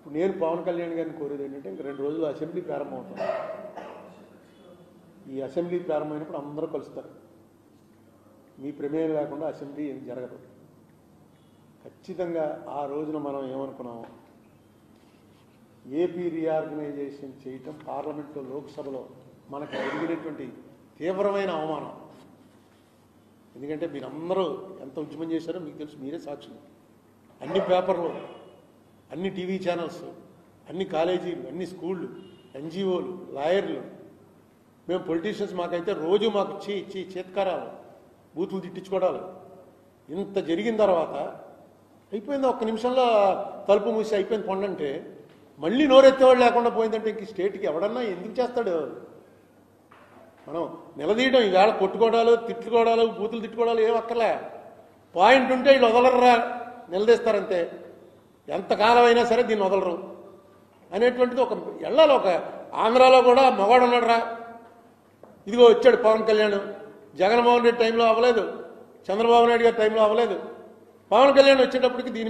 ఇప్పుడు నేను పవన్ కళ్యాణ్ గారిని కోరేది ఏంటంటే ఇంక 2 రోజులు అసెంబ్లీ ప్రారంభమవుతుంది. ఈ అసెంబ్లీ ప్రారంభమైనప్పుడు అందరూ కలుస్తారు. మీ ప్రమేయం లేకుండా అసెంబ్లీ ఏం జరగదు. ఖచ్చితంగా ఆ రోజున మనం ఏమనుకున్నాము, ఏపీ రీఆర్గనైజేషన్ చేయటం పార్లమెంట్లో లోక్సభలో మనకు జరిగినటువంటి తీవ్రమైన అవమానం. ఎందుకంటే మీరందరూ ఎంత ఉద్యమం చేశారో మీకు తెలుసు, మీరే సాక్షులు. అన్ని పేపర్లు, అన్ని టీవీ ఛానల్స్, అన్ని కాలేజీలు, అన్ని స్కూళ్ళు, ఎన్జిఓలు, లాయర్లు, మేము పొలిటీషియన్స్ మాకైతే రోజు మాకు చేత్కారాలు, బూతులు తిట్టించుకోవడాలు. ఇంత జరిగిన తర్వాత అయిపోయింది, ఒక్క నిమిషంలో తలుపు మూసి అయిపోయింది పండంటే మళ్ళీ నోరెత్తేవాళ్ళు లేకుండా పోయిందంటే ఇంక స్టేట్కి ఎవడన్నా ఎందుకు చేస్తాడు? మనం నిలదీయడం, ఈవేళ కొట్టుకోవడాలు, తిట్టుకోవడాలు, బూతులు తిట్టుకోవడాలు ఏం అక్కర్లే. పాయింట్ ఉంటే వీళ్ళు వదలరా, నిలదీస్తారంతే. ఎంతకాలం అయినా సరే దీన్ని వదలరు అనేటువంటిది ఒక వెళ్ళాలి. ఒక ఆంధ్రాలో కూడా మగవాడు ఉన్నాడు రా, ఇదిగో వచ్చాడు పవన్ కళ్యాణ్. జగన్మోహన్ రెడ్డి టైంలో అవ్వలేదు, చంద్రబాబు నాయుడు గారి టైంలో అవ్వలేదు. పవన్ కళ్యాణ్ వచ్చేటప్పటికి దీని